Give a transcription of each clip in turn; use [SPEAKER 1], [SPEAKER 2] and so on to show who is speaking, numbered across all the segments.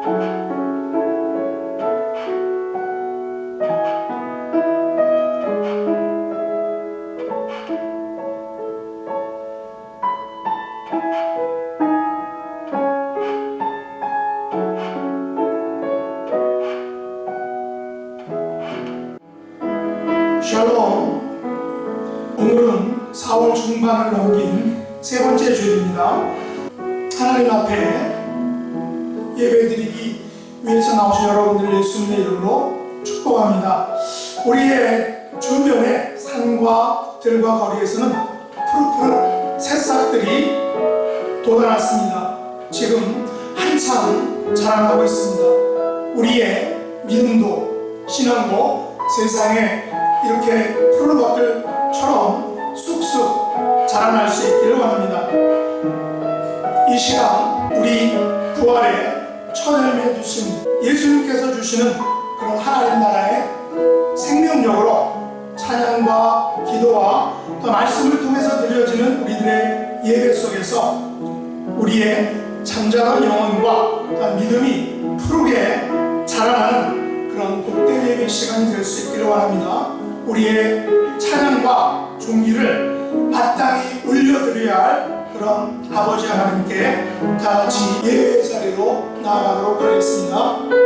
[SPEAKER 1] 샬롬. 오늘은 4월 중반을 넘긴 세 번째 주일입니다. 하나님 앞에 예배드리기 위해서 나오신 여러분들 예수님의 이름으로 축복합니다. 우리의 주변의 산과 들과 거리에서는 푸릇푸릇 새싹들이 돋아났습니다. 지금 한참 자라나고 있습니다. 우리의 믿음도 신앙도 세상에 이렇게 푸른 것들처럼 쑥쑥 자라날 수 있기를 원합니다. 이 시간 우리 부활의 첫 열매 주신 예수님께서 주시는 그런 하나님 나라의 생명력으로 찬양과 기도와 또 말씀을 통해서 드려지는 우리들의 예배 속에서 우리의 잠자던 영혼과 또 믿음이 푸르게 자라나는 그런 복된 예배 시간이 될 수 있기를 원합니다. 우리의 찬양과 존귀를 마땅히 올려드려야 할 그런 아버지 하나님께 다 같이 예배의 자리로 나아가도록 하겠습니다.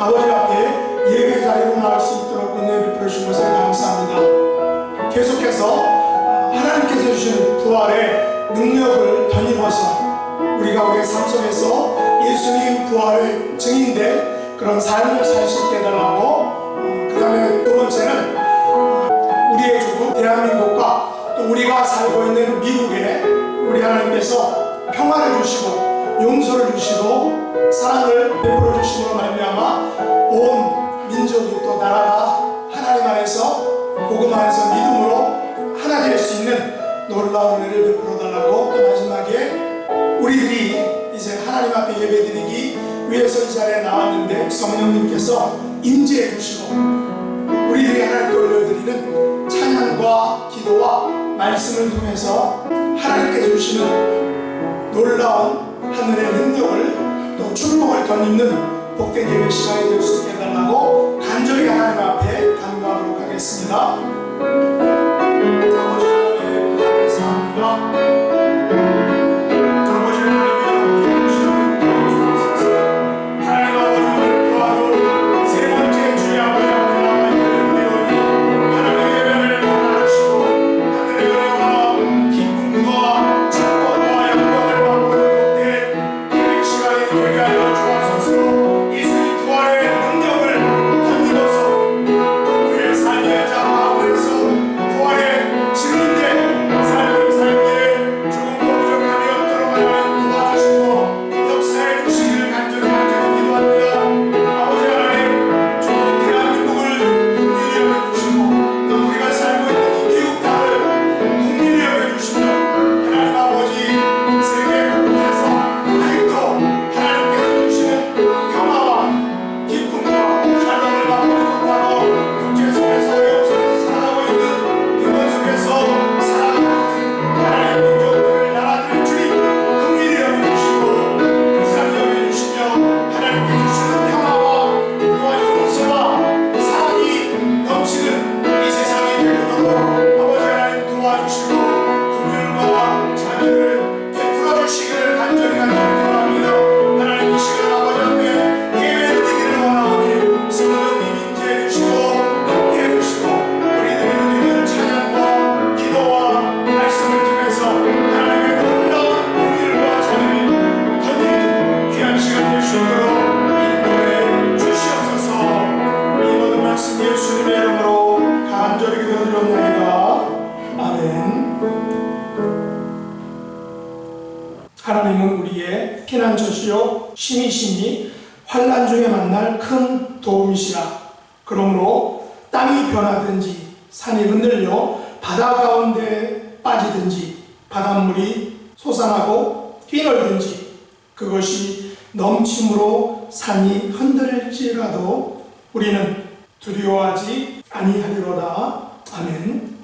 [SPEAKER 1] 아버지 앞에 예배 자리로 나올 수 있도록 은혜 베풀어 주신 것을 감사합니다. 계속해서 하나님께서 주시는 부활의 능력을 덧입어서 우리가 우리의 삶 속에서 예수님 부활의 증인된 그런 삶을 살 수 있게 해달라고, 그 다음에 두 번째는 우리의 조국 대한민국과 또 우리가 살고 있는 미국에 우리 하나님께서 평화를 주시고 용서를 주시고 사랑을 베풀어 주심으로 말미암아 온 민족이 또 나라가 하나님 안에서 복음 안에서 믿음으로 하나 될 수 있는 놀라운 은혜를 베풀어 달라고, 또 마지막에 우리들이 이제 하나님 앞에 예배드리기 위해서 이 자리에 나왔는데 성령님께서 임재해 주시고 우리들이 하나님께 올려드리는 찬양과 기도와 말씀을 통해서 하나님께서 주시는 놀라운 하늘의 능력을 또 축복을 덧입는 복된 예배 시간이 될 수 있게 해달라고 간절히 하나님 앞에 간구하도록 하겠습니다. 아버지 하나님 감사합니다. 하나님은 우리의 피난처시요 힘이시니 환난 중에 만날 큰 도움이시라. 그러므로 땅이 변하든지 산이 흔들려 바다 가운데 빠지든지 바닷물이 솟아나고 뛰놀든지 그것이 넘침으로 산이 흔들릴지라도 우리는 두려워하지 아니하리로다. 아멘.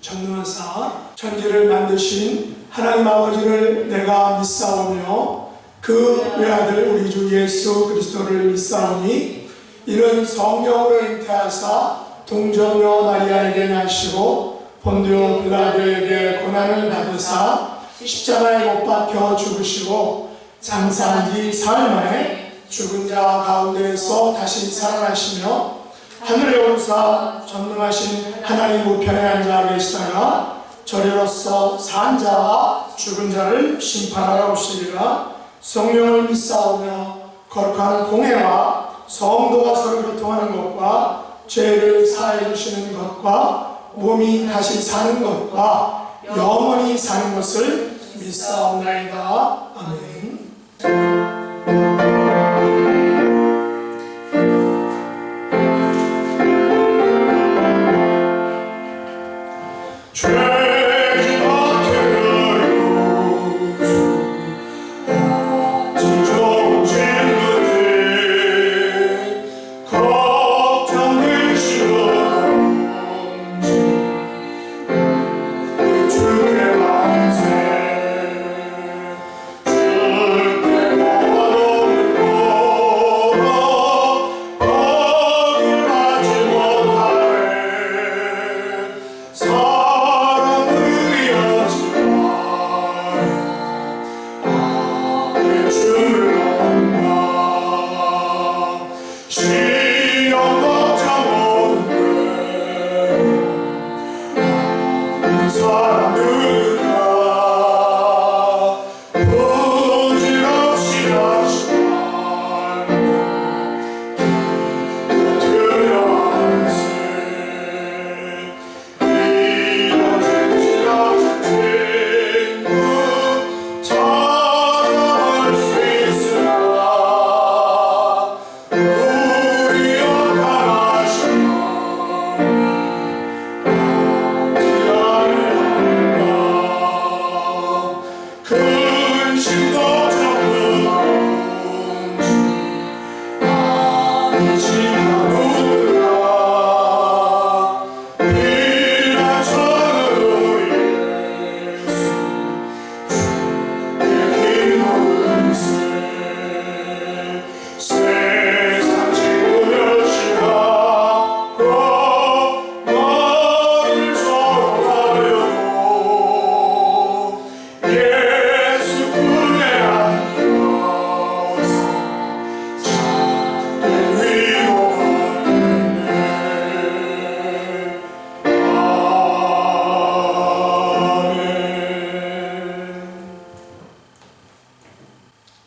[SPEAKER 1] 전능하사 천지를 만드신 하나님 아버지를 내가 믿사오며 그 외아들 우리 주 예수 그리스도를 믿사오니 이는 성령으로 잉태하사 동정녀 마리아에게 나시고 본디오 빌라도에게 고난을 받으사 십자가에 못 박혀 죽으시고 장사한 지 사흘 만에 죽은 자 가운데에서 다시 살아나시며 하늘에 오르사 전능하신 하나님 우편에 앉아 계시다가 저리로서 산 자와 죽은 자를 심판하러 오시리라. 성령을 믿사오며 거룩한 공회와 성도가 서로 교통하는 것과 죄를 사해 주시는 것과 몸이 다시 사는 것과 영원히 사는 것을 믿사옵나이다. 아멘.
[SPEAKER 2] 주의 만세
[SPEAKER 1] 근심도 접는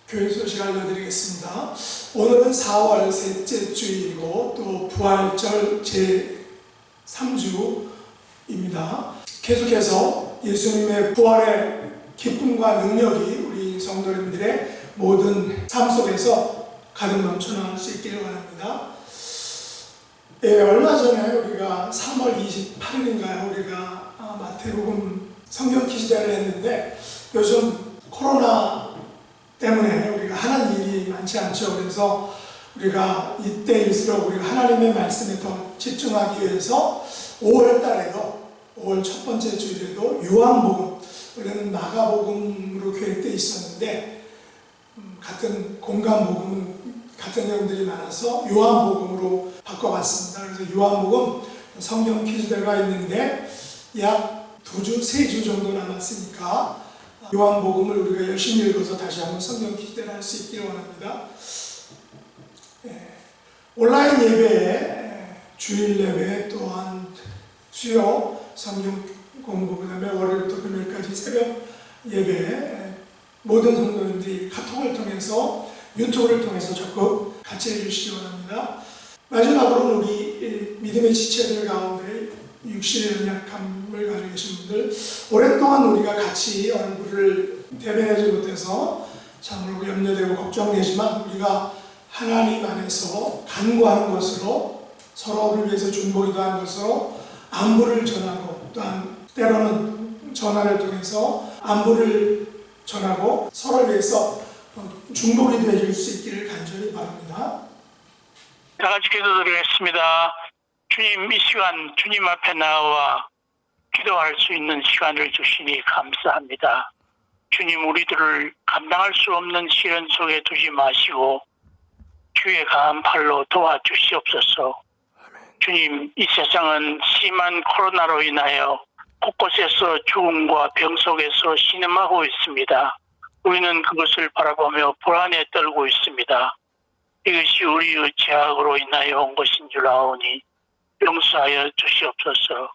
[SPEAKER 1] 교회 소식 알려드리겠습니다. 오늘은 4월 셋째 주일이고 또 부활절 제3주입니다. 계속해서 예수님의 부활의 기쁨과 능력이 우리 성도님들의 모든 삶 속에서 가득 넘쳐날 수 있기를 원합니다. 얼마 전에 우리가 3월 28일인가요? 우리가 마태복음 성경 기시대를 했는데 요즘 코로나 때문에 우리가 하는 일이 많지 않죠. 그래서 우리가 이때일수록 우리가 하나님의 말씀에 더 집중하기 위해서 5월 달에도 5월 첫 번째 주일에도 요한복음, 원래는 마가복음으로 계획되어 있었는데 같은 공간복음, 같은 내용들이 많아서 요한복음으로 바꿔봤습니다. 그래서 요한복음 성경 퀴즈대가 있는데 약 2주, 3주 정도 남았으니까 요한복음을 우리가 열심히 읽어서 다시 한번 성경 퀴즈대를 할 수 있기를 원합니다. 온라인 예배에, 주일 예배 또한 수요 성경 공부, 그 다음에 월요일부터 금요일까지 새벽 예배, 모든 성도님들이 카톡을 통해서, 유튜브를 통해서 적극 같이 해주시기 원합니다. 마지막으로는 우리 믿음의 지체들 가운데 육신의 연약함을 가지고 계신 분들, 오랫동안 우리가 같이 얼굴을 대면하지 못해서 참으로 염려되고 걱정되지만 우리가 하나님 안에서 간구하는 것으로, 서로를 위해서 중보기도하는 것으로 안부를 전하고, 또한 때로는 전화를 통해서 안부를 전하고 서로를 위해서 중보기도 해줄 수 있기를 간절히 바랍니다.
[SPEAKER 2] 다 같이 기도드리겠습니다. 주님, 이 시간 주님 앞에 나와 기도할 수 있는 시간을 주시니 감사합니다. 주님, 우리들을 감당할 수 없는 시련 속에 두지 마시고 주의 강한 팔로 도와주시옵소서. 주님, 이 세상은 심한 코로나로 인하여 곳곳에서 죽음과 병 속에서 신음하고 있습니다. 우리는 그것을 바라보며 불안에 떨고 있습니다. 이것이 우리의 죄악으로 인하여 온 것인 줄 아오니 용서하여 주시옵소서.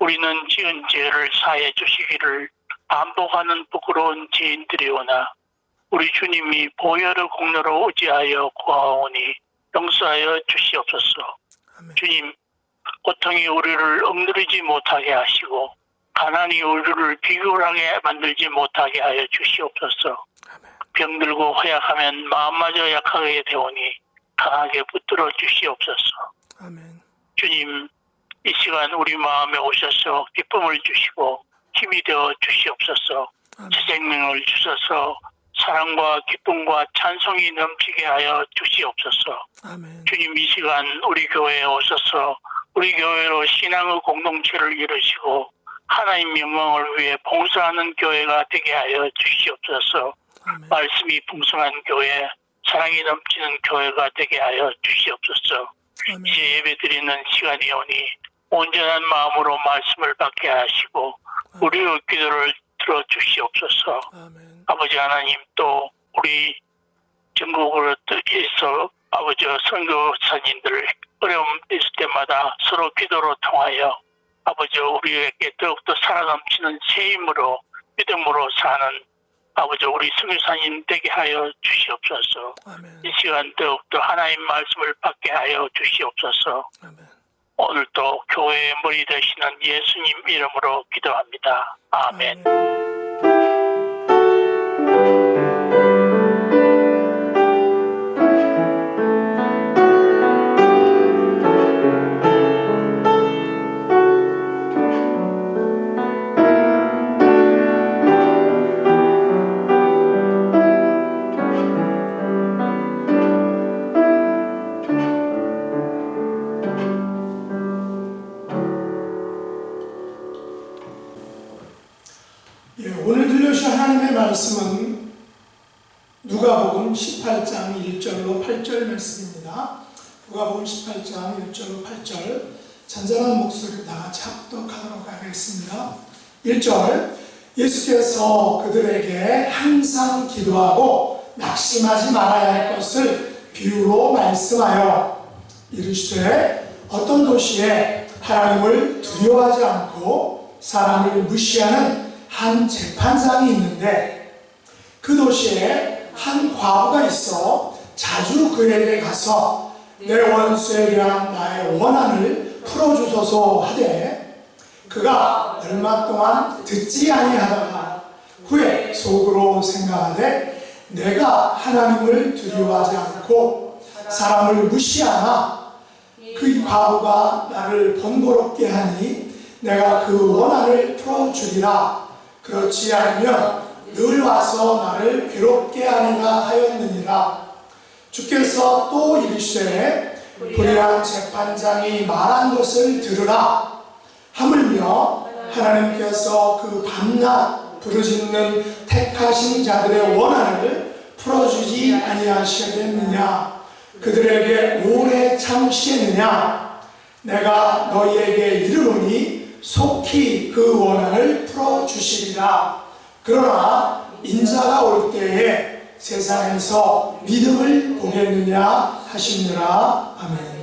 [SPEAKER 2] 우리는 지은 죄를 사해 주시기를 반복하는 부끄러운 죄인들이오나 우리 주님이 보혈의 공로로 의지하여 구하오니 용서하여 주시옵소서. 아멘. 주님, 고통이 우리를 억누르지 못하게 하시고 가난이 우리를 비굴하게 만들지 못하게 하여 주시옵소서. 아멘. 병들고 허약하면 마음마저 약하게 되오니 강하게 붙들어 주시옵소서. 아멘. 주님, 이 시간 우리 마음에 오셔서 기쁨을 주시고 힘이 되어 주시옵소서. 새 생명을 주셔서 사랑과 기쁨과 찬송이 넘치게 하여 주시옵소서. 아멘. 주님, 이 시간 우리 교회에 오셔서 우리 교회로 신앙의 공동체를 이루시고 하나님 영광을 위해 봉사하는 교회가 되게 하여 주시옵소서. 아멘. 말씀이 풍성한 교회, 사랑이 넘치는 교회가 되게 하여 주시옵소서. 아멘. 이제 예배드리는 시간이 오니 온전한 마음으로 말씀을 받게 하시고 우리의 기도를 들어주시옵소서. 아멘. 아버지 하나님, 또 우리 전국으로 해서 아버지 선교사님들 어려움 있을 때마다 서로 기도로 통하여 아버지 우리에게 더욱더 살아넘치는 새 힘으로 믿음으로 사는 아버지 우리 선교사님 되게 하여 주시옵소서. 아멘. 이 시간 더욱더 하나님 말씀을 받게 하여 주시옵소서. 아멘. 오늘도 교회의 머리 되시는 예수님 이름으로 기도합니다. 아멘.
[SPEAKER 1] 오늘 들려주신 하나님의 말씀은 누가복음 18장 1절로 8절 말씀입니다. 누가복음 18장 1절로 8절 잔잔한 목소리로 다 같이 합독하도록 하겠습니다. 1절 예수께서 그들에게 항상 기도하고 낙심하지 말아야 할 것을 비유로 말씀하여 이르시되 어떤 도시에 하나님을 두려워하지 않고 사람을 무시하는 한 재판장이 있는데 그 도시에 한 과부가 있어 자주 그에게 가서 내 원수에 대한 나의 원한을 풀어주소서 하되 그가 얼마 동안 듣지 아니하다가 후에 속으로 생각하되 내가 하나님을 두려워하지 않고 사람을 무시하나 그 과부가 나를 번거롭게 하니 내가 그 원한을 풀어주리라. 그렇지 않으면 늘 와서 나를 괴롭게 하리라 하였느니라. 주께서 또 이르시되 불의한 재판장이 말한 것을 들으라. 하물며 하나님께서 그 밤낮 부르짖는 택하신 자들의 원한을 풀어주지 아니하시겠느냐. 그들에게 오래 참으시겠느냐. 내가 너희에게 이르노니 속히 그 원한을 풀어주시리라. 그러나 인자가 올 때에 세상에서 믿음을 보겠느냐 하시느라. 아멘.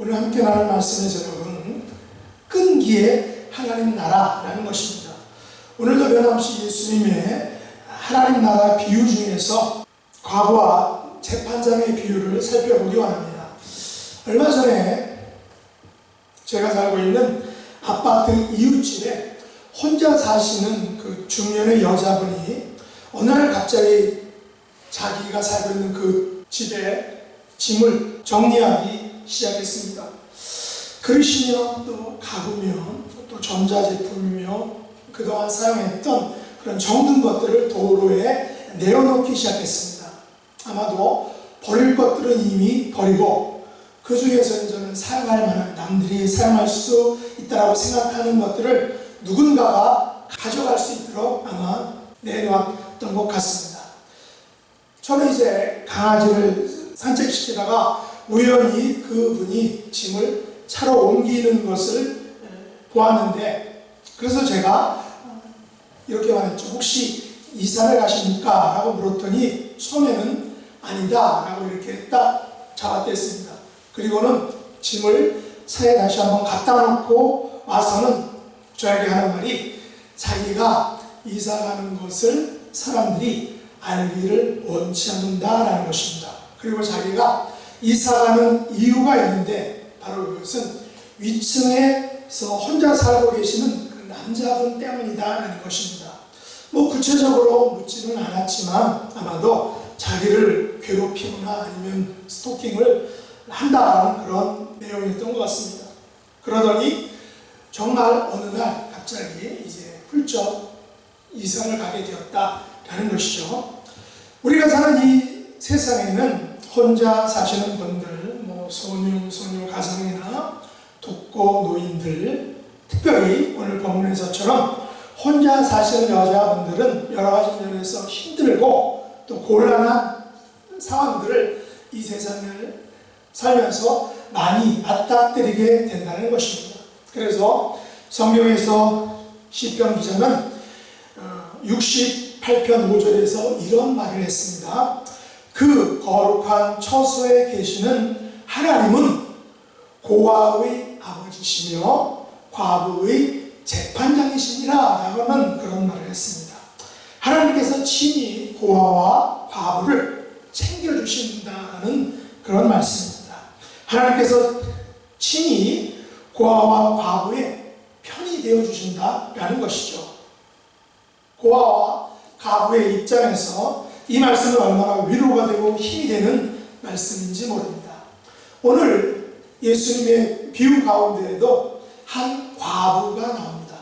[SPEAKER 1] 오늘 함께 나눌 말씀의 제목은 끈기의 하나님 나라라는 것입니다. 오늘도 변함없이 예수님의 하나님 나라 비유 중에서 과부와 재판장의 비유를 살펴보기 원합니다. 얼마 전에 제가 살고 있는 아파트 이웃집에 혼자 사시는 그 중년의 여자분이 어느 날 갑자기 자기가 살고 있는 그 집에 짐을 정리하기 시작했습니다. 그릇이며 또 가구며 또 전자제품이며 그동안 사용했던 그런 정든 것들을 도로에 내어놓기 시작했습니다. 아마도 버릴 것들은 이미 버리고 그 중에서 저는 사용할 만한, 남들이 사용할 수 있다고 생각하는 것들을 누군가가 가져갈 수 있도록 아마 내놓았던 것 같습니다. 저는 이제 강아지를 산책시키다가 우연히 그분이 짐을 차로 옮기는 것을 보았는데, 그래서 제가 이렇게 말했죠. 혹시 이사를 가십니까? 라고 물었더니 처음에는 아니다 라고 이렇게 딱 잡아댔습니다. 그리고는 짐을 차에 다시 한번 갖다 놓고 와서는 저에게 하는 말이, 자기가 이사 가는 것을 사람들이 알기를 원치 않는다라는 것입니다. 그리고 자기가 이사 가는 이유가 있는데, 바로 그것은 위층에서 혼자 살고 계시는 그 남자분 때문이다라는 것입니다. 뭐 구체적으로 묻지는 않았지만 아마도 자기를 괴롭히거나 아니면 스토킹을 한다라는 그런 내용이었던 것 같습니다. 그러더니 정말 어느 날 갑자기 이제 훌쩍 이사를 가게 되었다라는 것이죠. 우리가 사는 이 세상에는 혼자 사시는 분들, 뭐 소녀 가정이나 독거 노인들, 특별히 오늘 본문에서처럼 혼자 사시는 여자분들은 여러 가지 면에서 힘들고 또 곤란한 상황들을 이 세상을 살면서 많이 맞닥뜨리게 된다는 것입니다. 그래서 성경에서 시편 기자는 68편 5절에서 이런 말을 했습니다. 그 거룩한 처소에 계시는 하나님은 고아의 아버지시며 과부의 재판장이시니라 라고는 그런 말을 했습니다. 하나님께서 친히 고아와 과부를 챙겨주신다는 그런 말씀입니다. 하나님께서 친히 고아와 과부의 편이 되어주신다라는 것이죠. 고아와 과부의 입장에서 이 말씀은 얼마나 위로가 되고 힘이 되는 말씀인지 모릅니다. 오늘 예수님의 비유 가운데에도 한 과부가 나옵니다.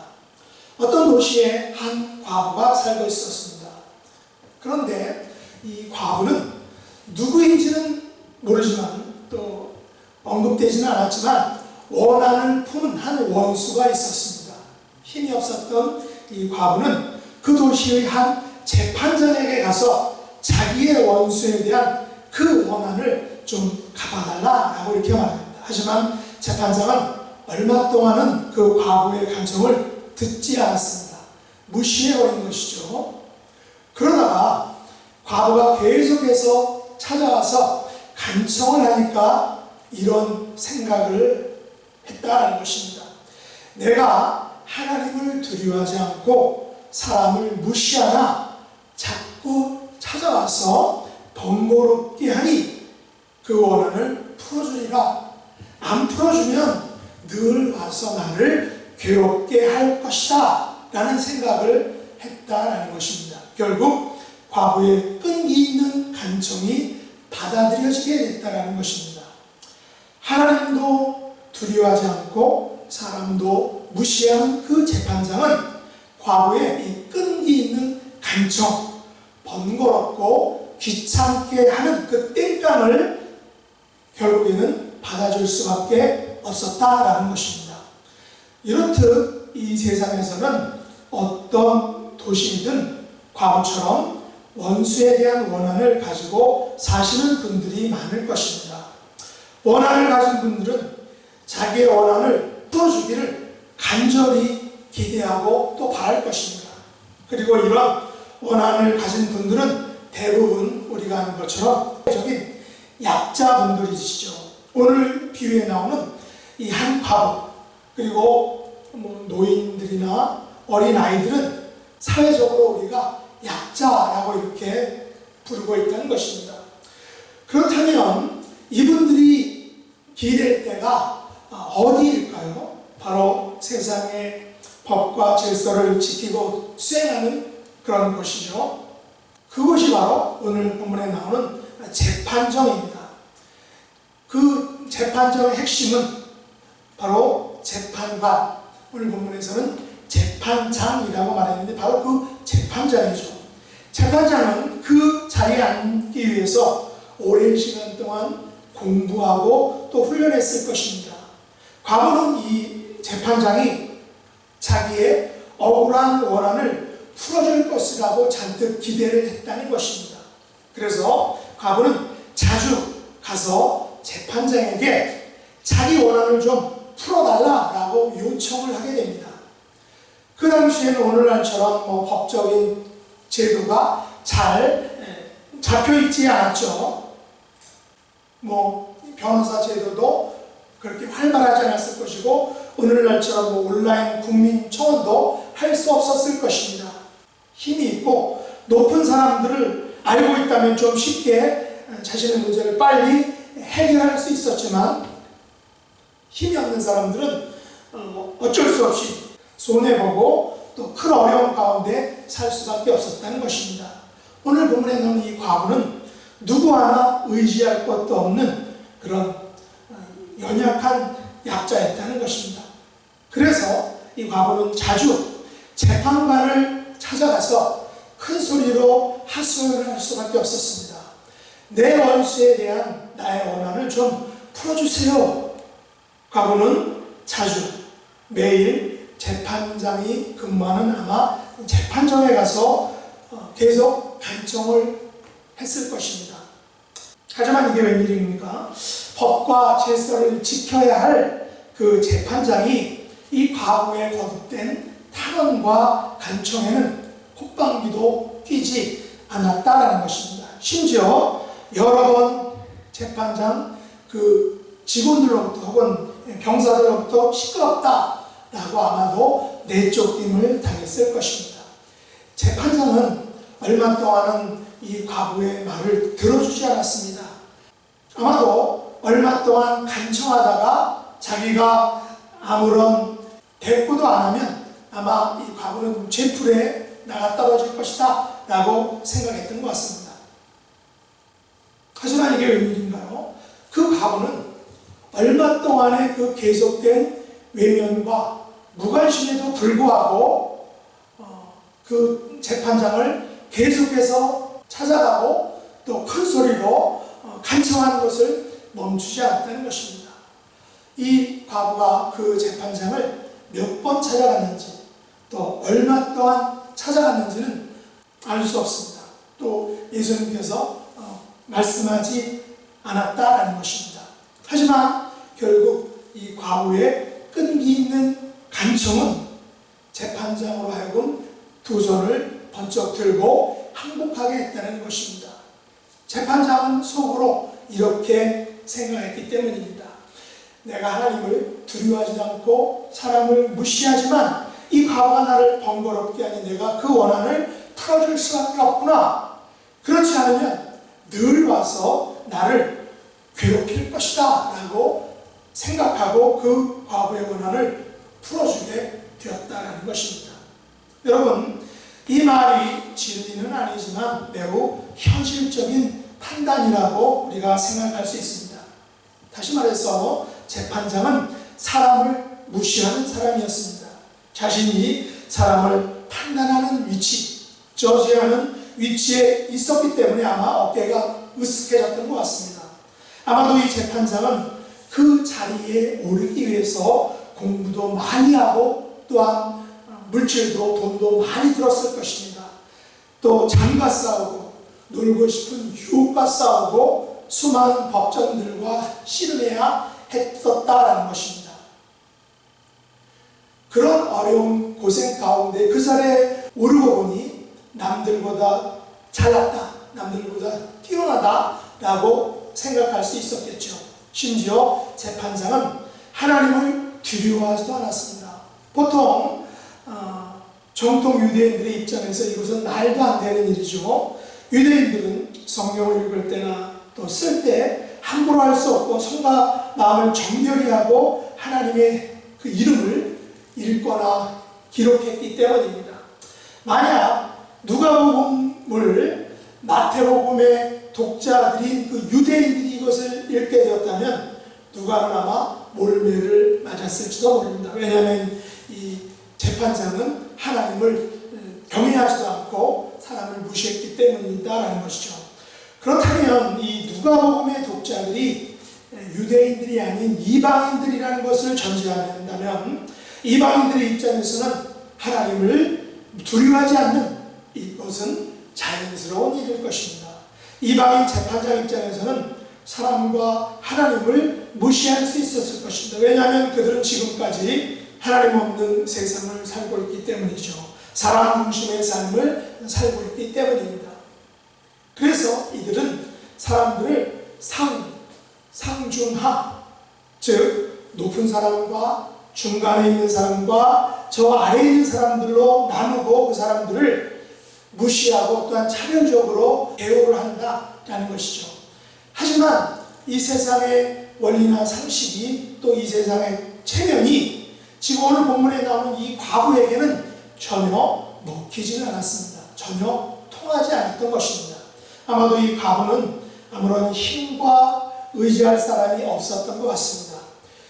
[SPEAKER 1] 어떤 도시에 한 과부가 살고 있었습니다. 그런데 이 과부는 누구인지는 모르지만 또 언급되지는 않았지만 원한을 품은 한 원수가 있었습니다. 힘이 없었던 이 과부는 그 도시의 한 재판장에게 가서 자기의 원수에 대한 그 원한을 좀 갚아달라라고 이렇게 말합니다. 하지만 재판장은 얼마 동안은 그 과부의 간청을 듣지 않았습니다. 무시해버린 것이죠. 그러다가 과부가 계속해서 찾아와서 간청을 하니까 이런 생각을 했다라는 것입니다. 내가 하나님을 두려워하지 않고 사람을 무시하나 자꾸 찾아와서 번거롭게 하니 그 원한을 풀어주리라. 안 풀어주면 늘 와서 나를 괴롭게 할 것이다 라는 생각을 했다라는 것입니다. 결국 과부의 끈기 있는 간청이 받아들여지게 됐다라는 것입니다. 하나님도 두려워하지 않고 사람도 무시하는 그 재판장은 과부의 이 끈기 있는 간청, 번거롭고 귀찮게 하는 그 땡깡을 결국에는 받아줄 수밖에 없었다라는 것입니다. 이렇듯 이 세상에서는 어떤 도시이든 과부처럼 원수에 대한 원한을 가지고 사시는 분들이 많을 것입니다. 원한을 가진 분들은 자기의 원한을 풀어주기를 간절히 기대하고 또 바랄 것입니다. 그리고 이런 원한을 가진 분들은 대부분 우리가 아는 것처럼 적인 약자분들이시죠. 오늘 비유에 나오는 이 한 과부, 그리고 뭐 노인들이나 어린 아이들은 사회적으로 우리가 약자라고 이렇게 부르고 있다는 것입니다. 그렇다면 이분들이 기댈 때가 어디일까요? 바로 세상의 법과 질서를 지키고 수행하는 그런 곳이죠. 그것이 바로 오늘 본문에 나오는 재판정입니다. 그 재판정의 핵심은 바로 재판관, 오늘 본문에서는 재판관이라고 재판장이라고 말했는데 바로 그 재판장이죠. 재판장은 그 자리에 앉기 위해서 오랜 시간 동안 공부하고 또 훈련했을 것입니다. 과거는 이 재판장이 자기의 억울한 원한을 풀어줄 것이라고 잔뜩 기대를 했다는 것입니다. 그래서 과거는 자주 가서 재판장에게 자기 원한을 좀 풀어달라라고 요청을 하게 됩니다. 그 당시에는 오늘날처럼 법적인 제도가 잘 잡혀있지 않았죠. 변호사 제도도 그렇게 활발하지 않았을 것이고 오늘날처럼 온라인 국민청원도 할 수 없었을 것입니다. 힘이 있고 높은 사람들을 알고 있다면 좀 쉽게 자신의 문제를 빨리 해결할 수 있었지만 힘이 없는 사람들은 어쩔 수 없이 손해보고 또 큰 어려움 가운데 살 수밖에 없었다는 것입니다. 오늘 본문에 나오는 이 과부는 누구 하나 의지할 것도 없는 그런 연약한 약자였다는 것입니다. 그래서 이 과부는 자주 재판관을 찾아가서 큰 소리로 하소연을 할 수밖에 없었습니다. 내 원수에 대한 나의 원한을 좀 풀어주세요. 과부는 자주 매일 재판장이 근무하는 아마 재판정에 가서 계속 간청을 했을 것입니다. 하지만 이게 웬일입니까? 법과 질서를 지켜야 할 그 재판장이 이 과부의 거듭된 탄원과 간청에는 콧방귀도 뀌지 않았다라는 것입니다. 심지어 여러 번 재판장 그 직원들로부터 혹은 병사들로부터 시끄럽다라고 아마도 내쫓김을 당했을 것입니다. 재판장은 얼마 동안은 이 과부의 말을 들어주지 않았습니다. 아마도 얼마 동안 간청하다가 자기가 아무런 대꾸도 안 하면 아마 이 과부는 죄풀에 나가 떨어질 것이다 라고 생각했던 것 같습니다. 하지만 이게 웬일인가요? 그 과부는 얼마 동안의 그 계속된 외면과 무관심에도 불구하고 그 재판장을 계속해서 찾아가고 또 큰 소리로 간청하는 것을 멈추지 않았다는 것입니다. 이 과부가 그 재판장을 몇 번 찾아갔는지 또 얼마 동안 찾아갔는지는 알 수 없습니다. 또 예수님께서 말씀하지 않았다라는 것입니다. 하지만 결국 이 과부의 끈기 있는 간청은 재판장으로 하여금 두 손을 번쩍 들고 항복하게 했다는 것입니다. 재판장은 속으로 이렇게 생각했기 때문입니다. 내가 하나님을 두려워하지 않고 사람을 무시하지만 이 과부가 나를 번거롭게 하니 내가 그 원한을 풀어줄 수밖에 없구나. 그렇지 않으면 늘 와서 나를 괴롭힐 것이다 라고 생각하고 그 과부의 원한을 풀어주게 되었다는 것입니다. 여러분, 이 말이 진리는 아니지만 매우 현실적인 판단이라고 우리가 생각할 수 있습니다. 다시 말해서 재판장은 사람을 무시하는 사람이었습니다. 자신이 사람을 판단하는 위치, 저지하는 위치에 있었기 때문에 아마 어깨가 으쓱해졌던 것 같습니다. 아마도 이 재판장은 그 자리에 오르기 위해서 공부도 많이 하고 또한 물질도 돈도 많이 들었을 것입니다. 또 장과 싸우고 놀고 싶은 유혹과 싸우고 수많은 법정들과 씨름해야 했었다라는 것입니다. 그런 어려운 고생 가운데 그 자리에 오르고 보니 남들보다 잘났다, 남들보다 뛰어나다라고 생각할 수 있었겠죠. 심지어 재판장은 하나님을 두려워하지도 않았습니다. 보통 정통 유대인들의 입장에서 이것은 말도 안 되는 일이죠. 유대인들은 성경을 읽을 때나 또 쓸 때 함부로 할 수 없고 손과 마음을 정결히 하고 하나님의 그 이름을 읽거나 기록했기 때문입니다. 만약 누가복음을 마태복음의 독자들인 그 유대인들이 이것을 읽게 되었다면 누가는 아마 몰매를 맞았을지도 모릅니다. 왜냐하면 이 재판장은 하나님을 경외하지도 않고 사람을 무시했기 때문이다라는 것이죠. 그렇다면 이 누가복음의 독자들이 유대인들이 아닌 이방인들이라는 것을 전제한다면 이방인들의 입장에서는 하나님을 두려워하지 않는 이것은 자연스러운 일일 것입니다. 이방인 재판장 입장에서는 사람과 하나님을 무시할 수 있었을 것입니다. 왜냐하면 그들은 지금까지 하나님 없는 세상을 살고 있기 때문이죠. 사람 중심의 삶을 살고 있기 때문입니다. 그래서 이들은 사람들을 상중하, 즉 높은 사람과 중간에 있는 사람과 저 아래에 있는 사람들로 나누고 그 사람들을 무시하고 또한 차별적으로 대우를 한다라는 것이죠. 하지만 이 세상의 원리나 상식이 또 이 세상의 체면이 지금 오늘 본문에 나오는 이 과부에게는 전혀 먹히지는 않았습니다. 전혀 통하지 않았던 것입니다. 아마도 이 과부는 아무런 힘과 의지할 사람이 없었던 것 같습니다.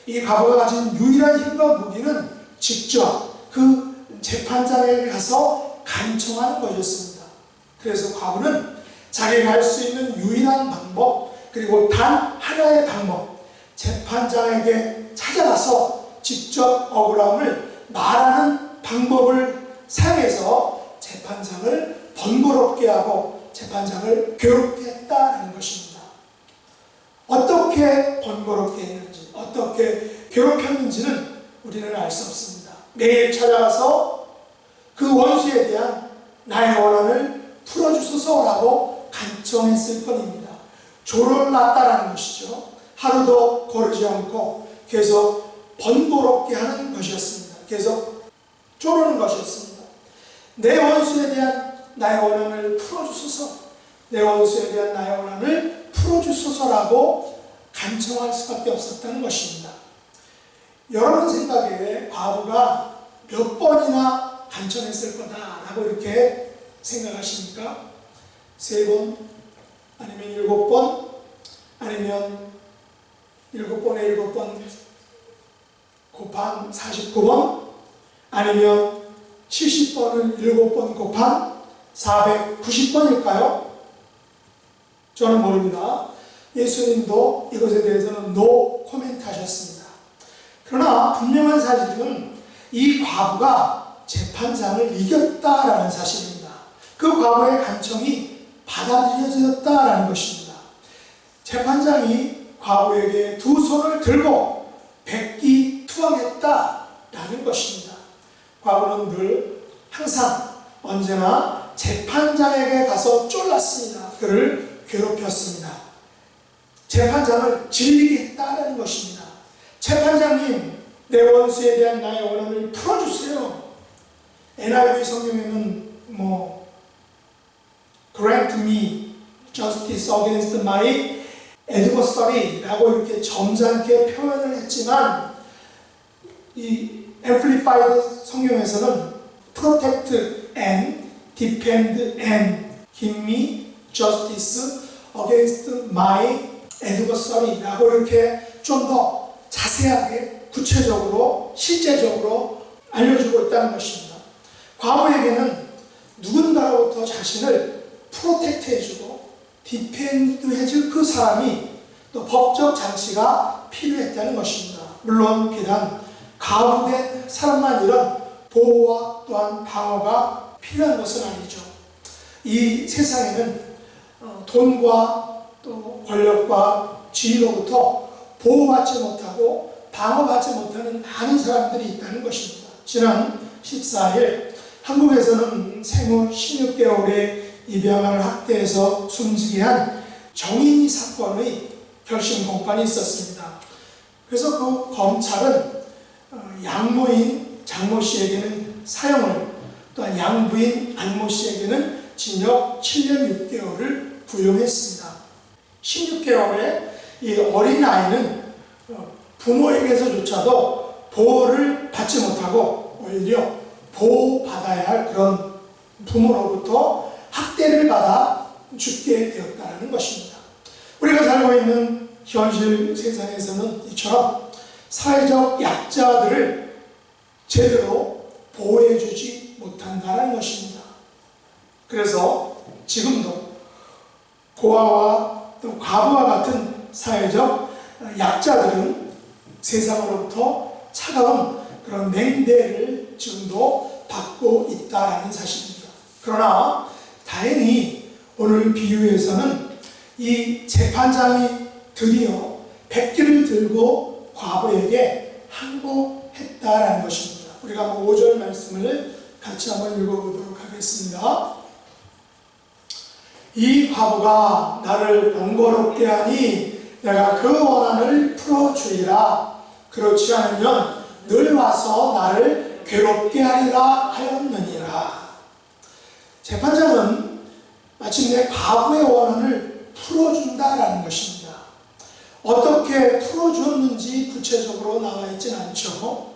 [SPEAKER 1] 이 과부가 가진 유일한 힘과 무기는 직접 그 재판장에게 가서 간청하는 것이었습니다. 그래서 과부는 자기가 할 수 있는 유일한 방법, 그리고 단 하나의 방법, 재판장에게 찾아가서 직접 억울함을 말하는 방법을 사용해서 재판장을 번거롭게 하고 재판장을 괴롭게 했다는 것입니다. 어떻게 번거롭게 했는지, 어떻게 괴롭혔는지는 우리는 알 수 없습니다. 매일 찾아가서 그 원수에 대한 나의 원한을 풀어주소서라고 간청했을 뿐입니다. 조를 놨다라는 것이죠. 하루도 거르지 않고 계속 번거롭게 하는 것이었습니다. 계속 쪼르는 것이었습니다. 내 원수에 대한 나의 원한을 풀어주소서, 내 원수에 대한 나의 원한을 풀어주소서라고 간청할 수밖에 없었다는 것입니다. 여러분 생각에 과부가 몇 번이나 간청했을 거다라고 이렇게 생각하십니까? 3번? 아니면 7번? 아니면 7번에 7번 곱한 49번? 아니면 70번을 7번 곱한 490번일까요? 저는 모릅니다. 예수님도 이것에 대해서는 노 코멘트 하셨습니다. 그러나 분명한 사실은 이 과부가 재판장을 이겼다라는 사실입니다. 그 과부의 간청이 받아들여졌다라는 것입니다. 재판장이 과부에게 두 손을 들고 백기투항했다라는 것입니다. 과부는 늘 항상 언제나 재판장에게 가서 쫄랐습니다. 그를 괴롭혔습니다. 재판장을 질리게 했다라는 것입니다. 재판장님, 내 원수에 대한 나의 원한을 풀어주세요. NIV 성경에는 grant me justice against my adversary라고 이렇게 점잖게 표현을 했지만 이 Amplified 성경에서는 protect and defend and give me justice against my adversary라고 이렇게 좀 더 자세하게 구체적으로 실제적으로 알려주고 있다는 것입니다. 과부에게는 누군가로부터 자신을 프로텍트 해주고 디펜드 해줄 그 사람이 또 법적 장치가 필요했다는 것입니다. 물론 비단 가부된 사람만 이런 보호와 또한 방어가 필요한 것은 아니죠. 이 세상에는 돈과 또 권력과 지위로부터 보호받지 못하고 방어받지 못하는 많은 사람들이 있다는 것입니다. 지난 14일 한국에서는 생후 16개월에 입양을 학대해서 숨지게 한 정인이 사건의 결심 공판이 있었습니다. 그래서 그 검찰은 양모인 장모 씨에게는 사형을, 또한 양부인 안모 씨에게는 징역 7년 6개월을 부용했습니다. 16개월의 이 어린 아이는 부모에게서조차도 보호를 받지 못하고 오히려 보호받아야 할 그런 부모로부터 학대를 받아 죽게 되었다는 것입니다. 우리가 살고 있는 현실 세상에서는 이처럼 사회적 약자들을 제대로 보호해주지 못한다는 것입니다. 그래서 지금도 고아와 또 과부와 같은 사회적 약자들은 세상으로부터 차가운 그런 냉대를 지금도 받고 있다는 사실입니다. 그러나 다행히 오늘 비유에서는 이 재판장이 드디어 백기를 들고 과부에게 항복했다라는 것입니다. 우리가 5절 말씀을 같이 한번 읽어보도록 하겠습니다. 이 과부가 나를 번거롭게 하니 내가 그 원한을 풀어주리라. 그렇지 않으면 늘 와서 나를 괴롭게 하리라 하였느니라. 재판장은 마침내 과부의 원한을 풀어준다라는 것입니다. 어떻게 풀어주었는지 구체적으로 나와 있진 않죠.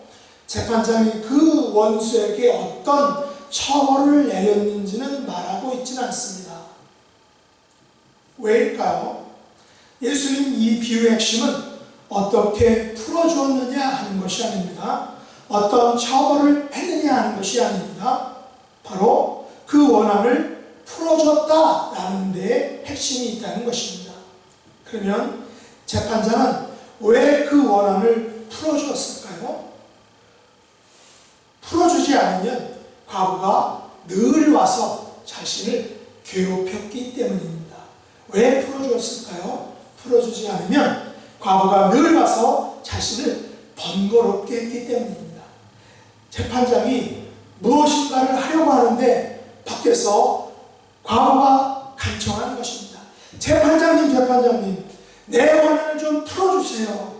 [SPEAKER 1] 재판장이 그 원수에게 어떤 처벌을 내렸는지는 말하고 있지는 않습니다. 왜일까요? 예수님 이 비유의 핵심은 어떻게 풀어주었느냐 하는 것이 아닙니다. 어떤 처벌을 했느냐 하는 것이 아닙니다. 바로 그 원한을 풀어줬다라는 데에 핵심이 있다는 것입니다. 그러면 재판장은 왜 그 원한을 풀어주었을까요? 풀어주지 않으면 과부가 늘 와서 자신을 괴롭혔기 때문입니다. 왜 풀어주었을까요? 풀어주지 않으면 과부가 늘 와서 자신을 번거롭게 했기 때문입니다. 재판장이 무엇인가를 하려고 하는데 밖에서 과부가 간청하는 것입니다. 재판장님, 내 원한을 좀 풀어주세요.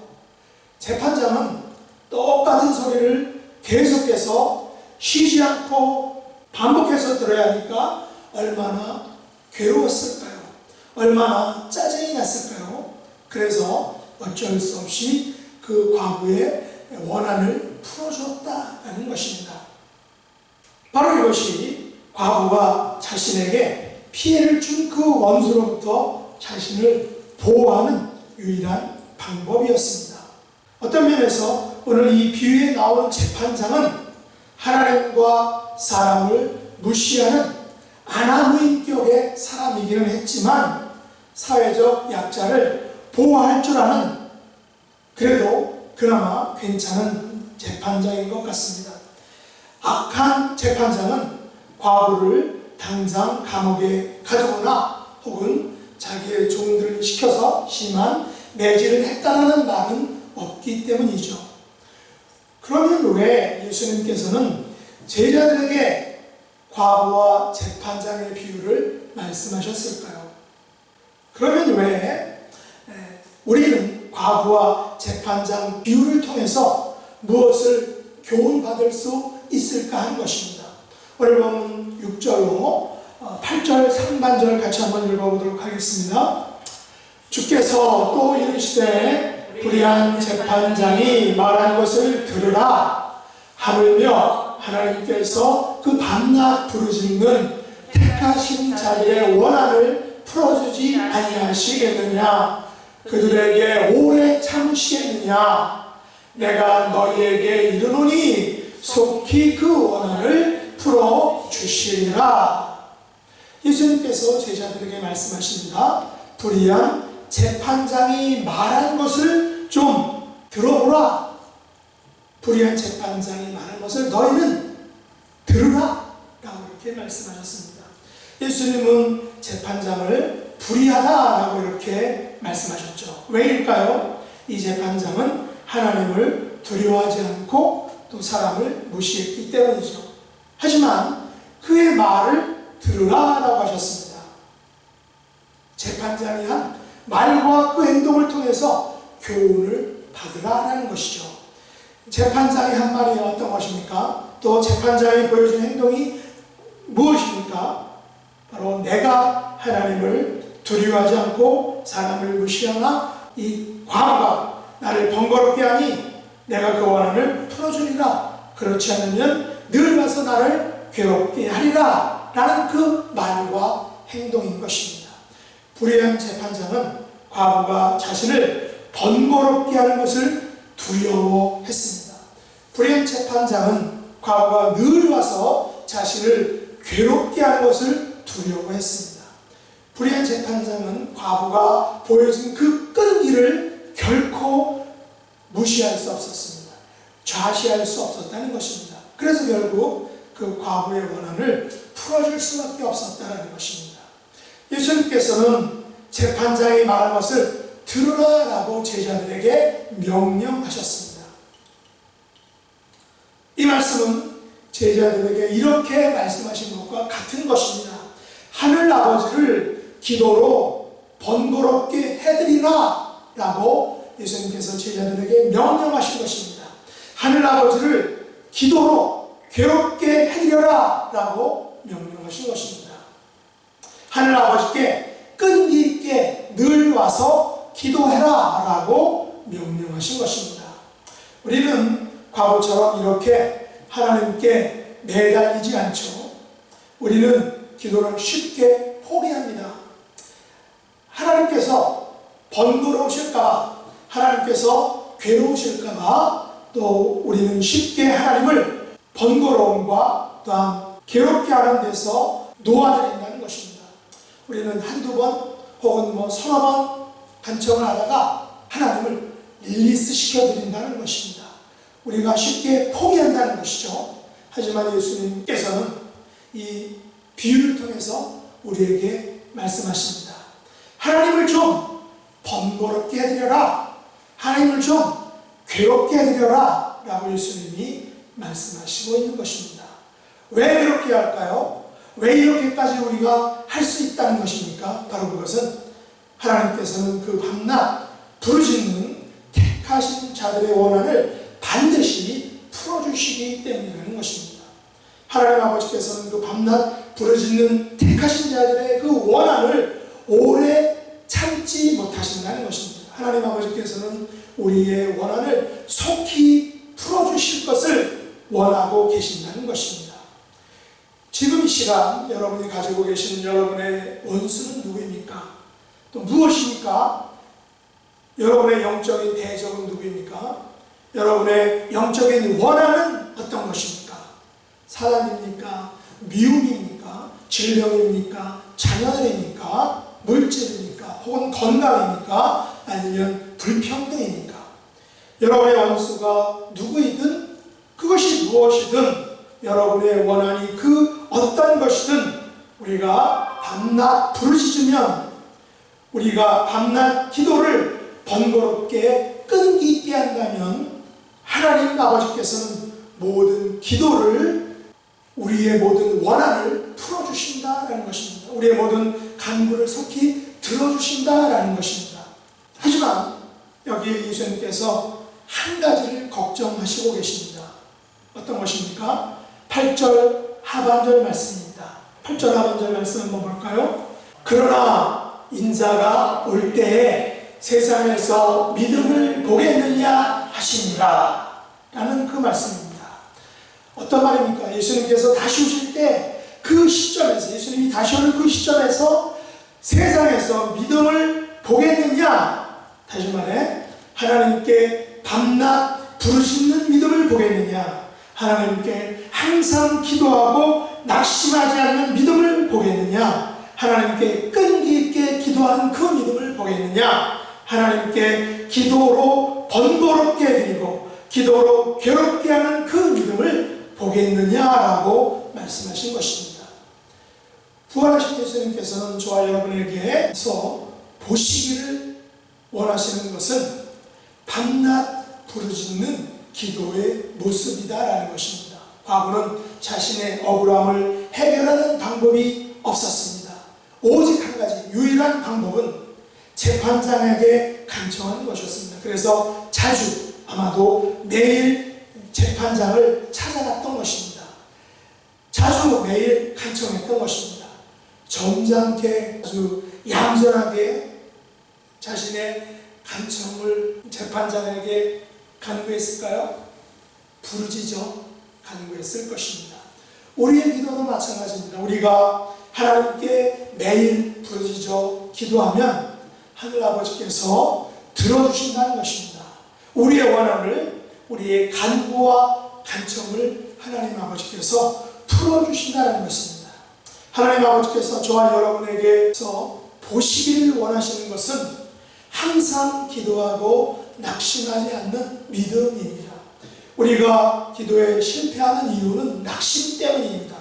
[SPEAKER 1] 재판장은 똑같은 소리를 계속해서 쉬지 않고 반복해서 들어야 하니까 얼마나 괴로웠을까요? 얼마나 짜증이 났을까요? 그래서 어쩔 수 없이 그 과부의 원한을 풀어줬다는 것입니다. 바로 이것이 과부가 자신에게 피해를 준 그 원수로부터 자신을 보호하는 유일한 방법이었습니다. 어떤 면에서 오늘 이 비유에 나오는 재판장은 하나님과 사람을 무시하는 아나무인격의 사람이기는 했지만 사회적 약자를 보호할 줄 아는 그래도 그나마 괜찮은 재판장인 것 같습니다. 악한 재판장은 과부를 당장 감옥에 가두거나 혹은 자기의 종들을 시켜서 심한 매질을 했다는 말은 없기 때문이죠. 그러면 왜 예수님께서는 제자들에게 과부와 재판장의 비유를 말씀하셨을까요? 그러면 왜 우리는 과부와 재판장 비유를 통해서 무엇을 교훈받을 수 있을까 하는 것입니다. 오늘 보면 6절로 8절 상반절 같이 한번 읽어보도록 하겠습니다. 주께서 또 이르시되 불의한 재판장이 말한 것을 들으라. 하물며 하나님께서 그 밤낮 부르짖는 택하신 자들의 원한을 풀어주지 아니하시겠느냐? 그들에게 오래 참으시겠느냐? 내가 너희에게 이르노니 속히 그 원한을 풀어주시리라. 예수님께서 제자들에게 말씀하십니다. 불의한 재판장이 말한 것을 좀 들어보라. 불의한 재판장이 말한 것을 너희는 들으라 라고 이렇게 말씀하셨습니다. 예수님은 재판장을 불의하다라고 이렇게 말씀하셨죠. 왜일까요? 이 재판장은 하나님을 두려워하지 않고 또 사람을 무시했기 때문이죠. 하지만 그의 말을 들으라라고 하셨습니다. 재판장이 한 말과 그 행동을 통해서 교훈을 받으라라는 것이죠. 재판장이 한 말이 어떤 것입니까? 또 재판장이 보여준 행동이 무엇입니까? 바로 내가 하나님을 두려워하지 않고 사람을 무시하나 이 과부가 나를 번거롭게 하니 내가 그 원한을 풀어주리라. 그렇지 않으면 늘 와서 나를 괴롭게 하리라 라는 그 말과 행동인 것입니다. 불의한 재판장은 과부가 자신을 번거롭게 하는 것을 두려워했습니다. 불의한 재판장은 과부가 늘 와서 자신을 괴롭게 하는 것을 두려워했습니다. 불의한 재판장은 과부가 보여준 그 끈기를 결코 무시할 수 없었습니다. 좌시할 수 없었다는 것입니다. 그래서 결국 그 과부의 원한을 풀어줄 수밖에 없었다는 것입니다. 예수님께서는 재판장이 말한 것을 들으라라고 제자들에게 명령하셨습니다. 이 말씀은 제자들에게 이렇게 말씀하신 것과 같은 것입니다. 하늘 아버지를 기도로 번거롭게 해드리라 라고 예수님께서 제자들에게 명령하신 것입니다. 하늘 아버지를 기도로 괴롭게 해드려라 라고 명령하신 것입니다. 하늘 아버지께 끈기 있게 늘 와서 기도해라 라고 명령하신 것입니다. 우리는 과거처럼 이렇게 하나님께 매달리지 않죠. 우리는 기도를 쉽게 포기합니다. 하나님께서 번거로우실까봐, 하나님께서 괴로우실까봐 또 우리는 쉽게 하나님을 번거로움과 또한 괴롭게 하는 데서 놓아드린다는 것입니다. 우리는 한두 번 혹은 서너 번 간청을 하다가 하나님을 릴리스 시켜드린다는 것입니다. 우리가 쉽게 포기한다는 것이죠. 하지만 예수님께서는 이 비유를 통해서 우리에게 말씀하십니다. 하나님을 좀 번거롭게 해드려라, 하나님을 좀 괴롭게 해드려라 라고 예수님이 말씀하시고 있는 것입니다. 왜 그렇게 할까요? 왜 이렇게까지 우리가 할 수 있다는 것입니까? 바로 그것은 하나님께서는 그 밤낮 부르짖는 택하신 자들의 원한을 반드시 풀어주시기 때문이라는 것입니다. 하나님 아버지께서는 그 밤낮 부르짖는 택하신 자들의 그 원한을 오래 참지 못하신다는 것입니다. 하나님 아버지께서는 우리의 원한을 속히 풀어주실 것을 원하고 계신다는 것입니다. 지금 이 시간 여러분이 가지고 계신 여러분의 원수는 누구입니까? 또 무엇입니까? 여러분의 영적인 대적은 누구입니까? 여러분의 영적인 원한은 어떤 것입니까? 사단입니까? 미움입니까? 질병입니까? 자녀들입니까? 물질입니까? 혹은 건강입니까? 아니면 불평등입니까? 여러분의 원수가 누구이든 그것이 무엇이든 여러분의 원한이 그 어떤 것이든 우리가 밤낮 부르짖으면, 우리가 밤낮 기도를 번거롭게 끈기 있게 한다면 하나님 아버지께서는 모든 기도를, 우리의 모든 원한을 풀어주신다라는 것입니다. 우리의 모든 간구를 속히 들어주신다라는 것입니다. 하지만 여기에 예수님께서 한 가지를 걱정하시고 계십니다. 어떤 것입니까? 8절 하반절 말씀입니다. 8절 하반절 말씀 한번 볼까요? 그러나 인자가 올 때에 세상에서 믿음을 보겠느냐 하시니라 라는 그 말씀입니다. 어떤 말입니까? 예수님께서 다시 오실 때 그 시점에서, 예수님이 다시 오는 그 시점에서 세상에서 믿음을 보겠느냐, 다시 말해 하나님께 밤낮 부르짖는 믿음을 보겠느냐, 하나님께 항상 기도하고 낙심하지 않는 믿음을 보겠느냐, 하나님께 끈기 있게 기도하는 그 믿음을 보겠느냐, 하나님께 기도로 번거롭게 해드리고 기도로 괴롭게 하는 그 믿음을 보겠느냐라고 말씀하신 것입니다. 부활하신 예수님께서는 저와 여러분에게서 보시기를 원하시는 것은 밤낮 부르짖는 기도의 모습이다라는 것입니다. 과거는 자신의 억울함을 해결하는 방법이 없었습니다. 오직 한 가지, 유일한 방법은 재판장에게 간청하는 것이었습니다. 그래서 자주, 아마도 매일 재판장을 찾아갔던 것입니다. 자주 매일 간청했던 것입니다. 점잖게, 아주 얌전하게 자신의 간청을 재판장에게 간구했을까요? 부르짖어 간구했을 것입니다. 우리의 기도도 마찬가지입니다. 우리가 하나님께 매일 부르짖어 기도하면 하늘 아버지께서 들어주신다는 것입니다. 우리의 원한을, 우리의 간구와 간청을 하나님 아버지께서 풀어주신다는 것입니다. 하나님 아버지께서 저와 여러분에게서 보시기를 원하시는 것은 항상 기도하고 낙심하지 않는 믿음입니다. 우리가 기도에 실패하는 이유는 낙심 때문입니다.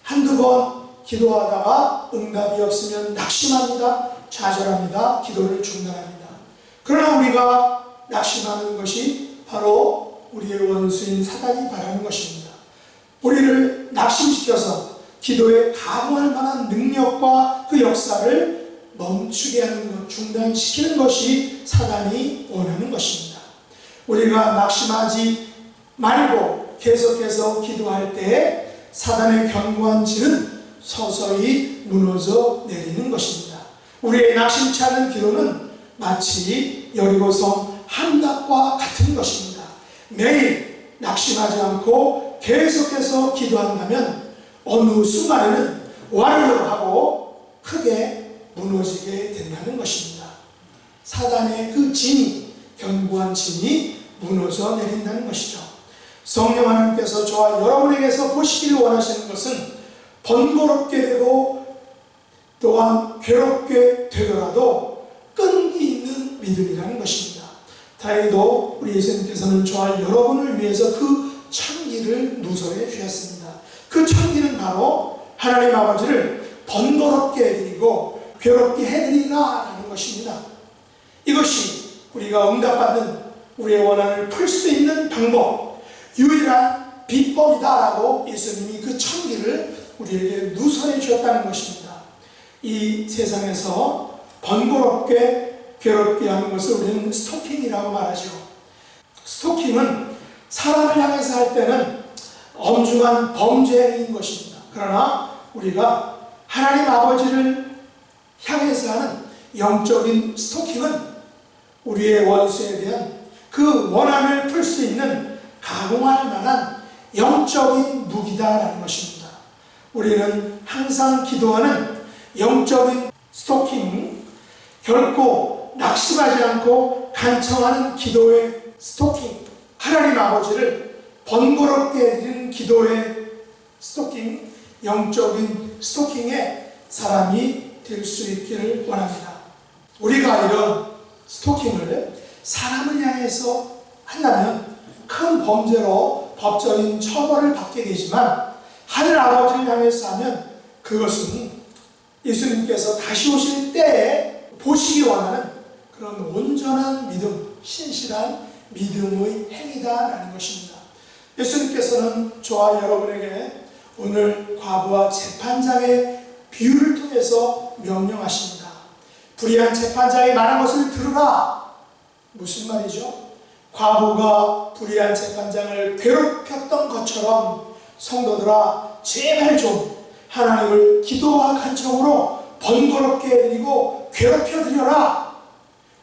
[SPEAKER 1] 한두 번 기도하다가 응답이 없으면 낙심합니다. 좌절합니다. 기도를 중단합니다. 그러나 우리가 낙심하는 것이 바로 우리의 원수인 사단이 바라는 것입니다. 우리를 낙심시켜서 기도에 감화할 만한 능력과 그 역사를 멈추게 하는 것, 중단시키는 것이 사단이 원하는 것입니다. 우리가 낙심하지 말고 계속해서 기도할 때 사단의 견고한 질은 서서히 무너져 내리는 것입니다. 우리의 낙심치 않은 기도는 마치 여리고성 함락과 같은 것입니다. 매일 낙심하지 않고 계속해서 기도한다면 어느 순간에는 완료하고 크게 무너지게 된다는 것입니다. 사단의 그 진이, 견고한 진이 무너져 내린다는 것이죠. 성령 하나님께서 저와 여러분에게서 보시기를 원하시는 것은 번거롭게 되고 또한 괴롭게 되더라도 끈기 있는 믿음이라는 것입니다. 다행히도 우리 예수님께서는 저와 여러분을 위해서 그 청기를 누설해 주셨습니다. 그 청기는 바로 하나님 아버지를 번거롭게 해드리고 괴롭게 해드리라라는 것입니다. 이것이 우리가 응답받는 우리의 원한을 풀 수 있는 방법, 유일한 비법이다라고 예수님이 그 청기를 우리에게 누설해 주셨다는 것입니다. 이 세상에서 번거롭게 괴롭게 하는 것을 우리는 스토킹이라고 말하죠. 스토킹은 사람을 향해서 할 때는 엄중한 범죄 행위인 것입니다. 그러나 우리가 하나님 아버지를 향해서 하는 영적인 스토킹은 우리의 원수에 대한 그 원한을 풀 수 있는 가공할 만한 영적인 무기다라는 것입니다. 우리는 항상 기도하는 영적인 스토킹, 결코 낙심하지 않고 간청하는 기도의 스토킹, 하나님 아버지를 번거롭게 해드리는 기도의 스토킹, 영적인 스토킹의 사람이 될 수 있기를 원합니다. 우리가 이런 스토킹을 사람을 향해서 한다면 큰 범죄로 법적인 처벌을 받게 되지만 하늘 아버지를 향해서 하면 그것은 예수님께서 다시 오실 때에 보시기 원하는 그런 온전한 믿음, 신실한 믿음의 행위다라는 것입니다. 예수님께서는 저와 여러분에게 오늘 과부와 재판장의 비유를 통해서 명령하십니다. 불의한 재판장이 말한 것을 들으라. 무슨 말이죠? 과부가 불의한 재판장을 괴롭혔던 것처럼 성도들아 제발 좀 하나님을 기도와 간청으로 번거롭게 해드리고 괴롭혀드려라.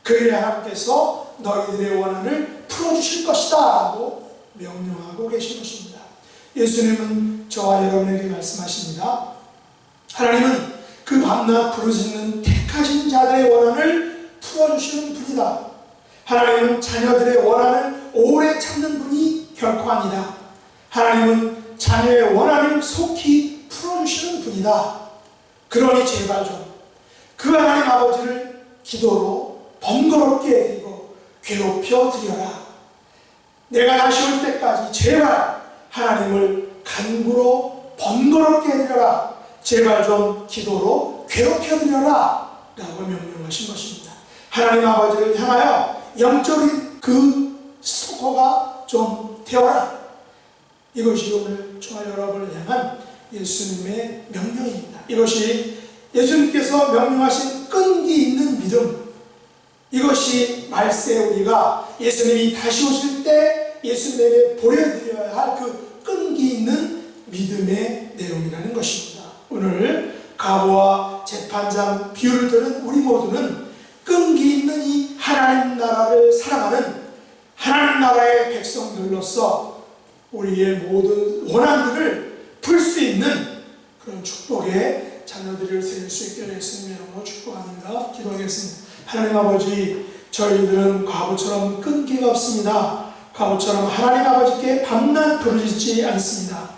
[SPEAKER 1] 그래야 하나님께서 너희들의 원한을 풀어주실 것이다 라고 명령하고 계신 것입니다. 예수님은 저와 여러분에게 말씀하십니다. 하나님은 그 밤낮 부르짖는 택하신 자들의 원한을 풀어주시는 분이다. 하나님은 자녀들의 원한을 오래 참는 분이 결코 아니다. 하나님은 자녀의 원한을 속히 풀어주시는 분이다. 그러니 제발 좀 그 하나님 아버지를 기도로 번거롭게 해드리고 괴롭혀 드려라. 내가 다시 올 때까지 제발 하나님을 간구로 번거롭게 해드려라. 제발 좀 기도로 괴롭혀 드려라 라고 명령하신 것입니다. 하나님 아버지를 향하여 영적인 그 스토커가 좀 되어라. 이것이 오늘 저와 여러분을 향한 예수님의 명령입니다. 이것이 예수님께서 명령하신 끈기 있는 믿음, 이것이 말세 우리가 예수님이 다시 오실 때 예수님에게 보여드려야 할 그 끈기 있는 믿음의 내용이라는 것입니다. 오늘 과부와 재판장 비유를 들은 우리 모두는 끈기 있는 이 하나님 나라를 사랑하는 하나님 나라의 백성들로서 우리의 모든 원한들을 풀 수 있는 그런 축복의 자녀들을 세울 수 있게 예수님의 이름으로 축복합니다. 기도하겠습니다. 하나님 아버지, 저희들은 과부처럼 끈기가 없습니다. 과거처럼 하나님 아버지께 밤낮 부르짖지 않습니다.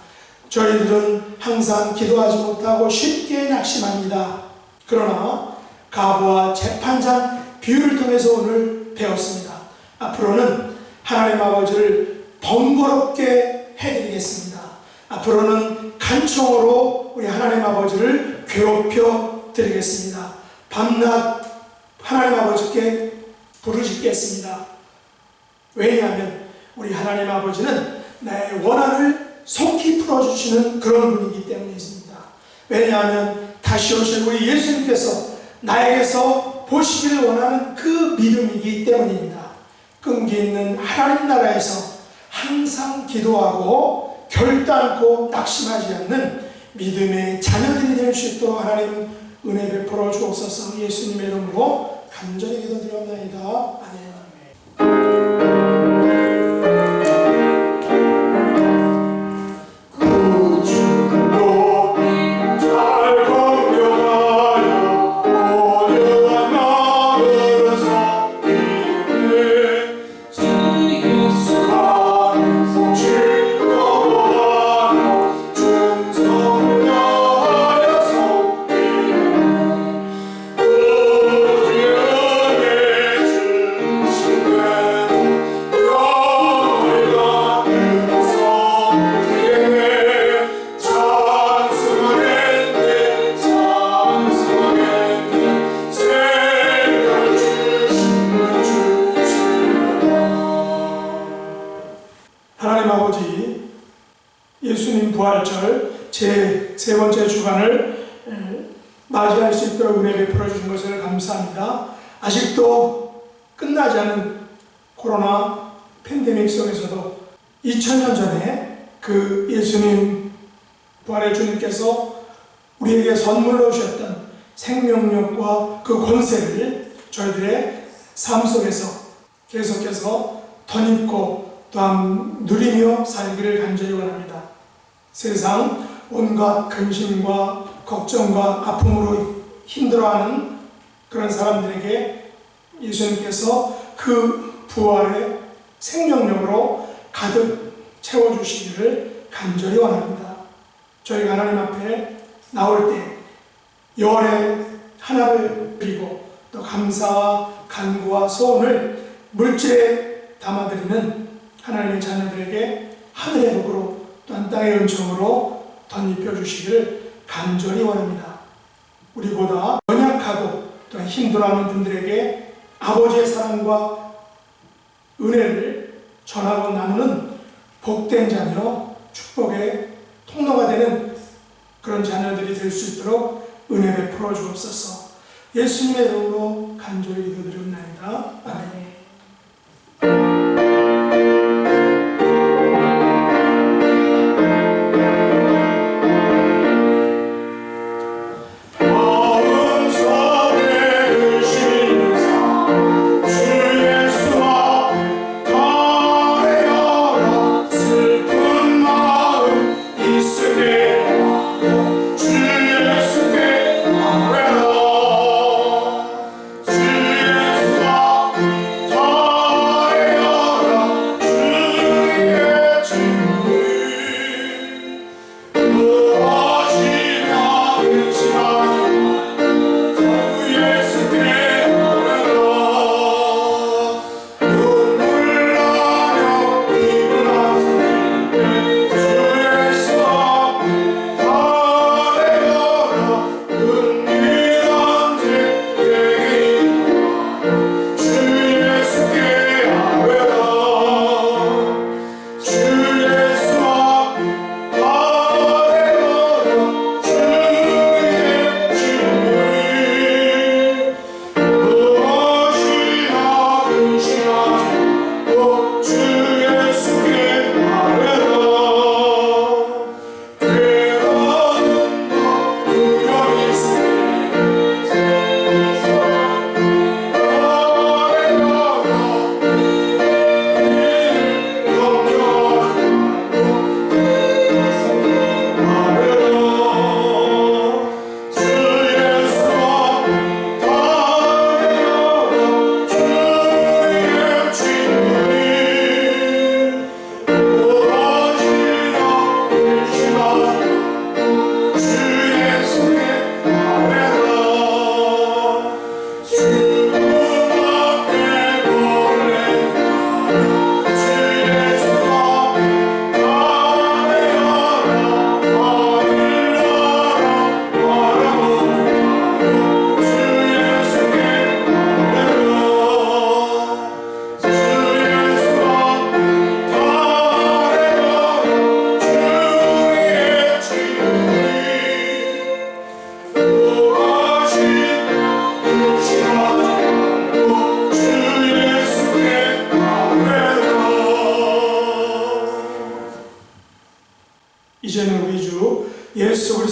[SPEAKER 1] 저희들은 항상 기도하지 못하고 쉽게 낙심합니다. 그러나 가부와 재판장 비유를 통해서 오늘 배웠습니다. 앞으로는 하나님 아버지를 번거롭게 해드리겠습니다. 앞으로는 간청으로 우리 하나님 아버지를 괴롭혀 드리겠습니다. 밤낮 하나님 아버지께 부르짖겠습니다. 왜냐하면 우리 하나님 아버지는 나의 원한을 속히 풀어주시는 그런 분이기 때문이십니다. 왜냐하면 다시 오실 우리 예수님께서 나에게서 보시기를 원하는 그 믿음이기 때문입니다. 끈기 있는 하나님 나라에서 항상 기도하고 결단코 낙심하지 않는 믿음의 자녀들이 될 수 있도록 하나님 은혜 베풀어 주옵소서. 예수님의 이름으로 간절히 기도드리옵나이다. 아멘. 하나님 아버지, 예수님 부활절 제3 번째 주간을 맞이할 수 있도록 은혜 베풀어 주신 것을 감사합니다. 아직도 끝나지 않은 코로나 팬데믹 속에서도 2000년 전에 그 예수님 부활의 주님께서 우리에게 선물로 주셨던 생명력과 그 권세를 저희들의 삶 속에서 계속해서 덧입고 또한 누리며 살기를 간절히 원합니다. 세상 온갖 근심과 걱정과 아픔으로 힘들어하는 그런 사람들에게 예수님께서 그 부활의 생명력으로 가득 채워주시기를 간절히 원합니다. 저희가 하나님 앞에 나올 때 열의 하나를 드리고 또 감사와 간구와 소원을 물질에 담아드리는 하나님의 자녀들에게 하늘의 복으로 또한 땅의 은총으로 덧입혀 주시기를 간절히 원합니다. 우리보다 연약하고 또한 힘들어하는 분들에게 아버지의 사랑과 은혜를 전하고 나누는 복된 자녀, 축복의 통로가 되는 그런 자녀들이 될 수 있도록 은혜 베풀어 주옵소서. 예수님의 이름으로 간절히 기도드리옵나이다. 아멘.
[SPEAKER 3] 주 예수께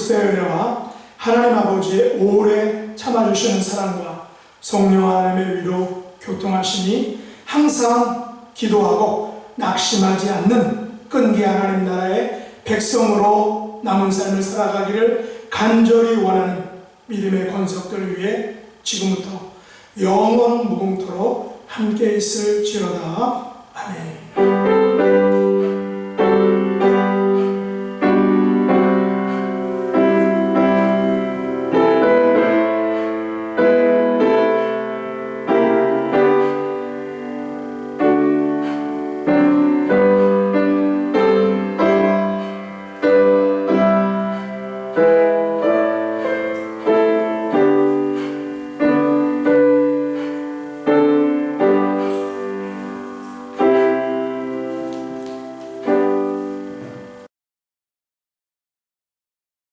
[SPEAKER 1] 그리스도의 은혜와 하나님 아버지의 오래 참아주시는 사랑과 성령 하나님의 위로 교통하시니 항상 기도하고 낙심하지 않는 끈기 하나님 나라의 백성으로 남은 삶을 살아가기를 간절히 원하는 믿음의 권속들을 위해 지금부터 영원 무궁토록 함께 있을지로다. 아멘.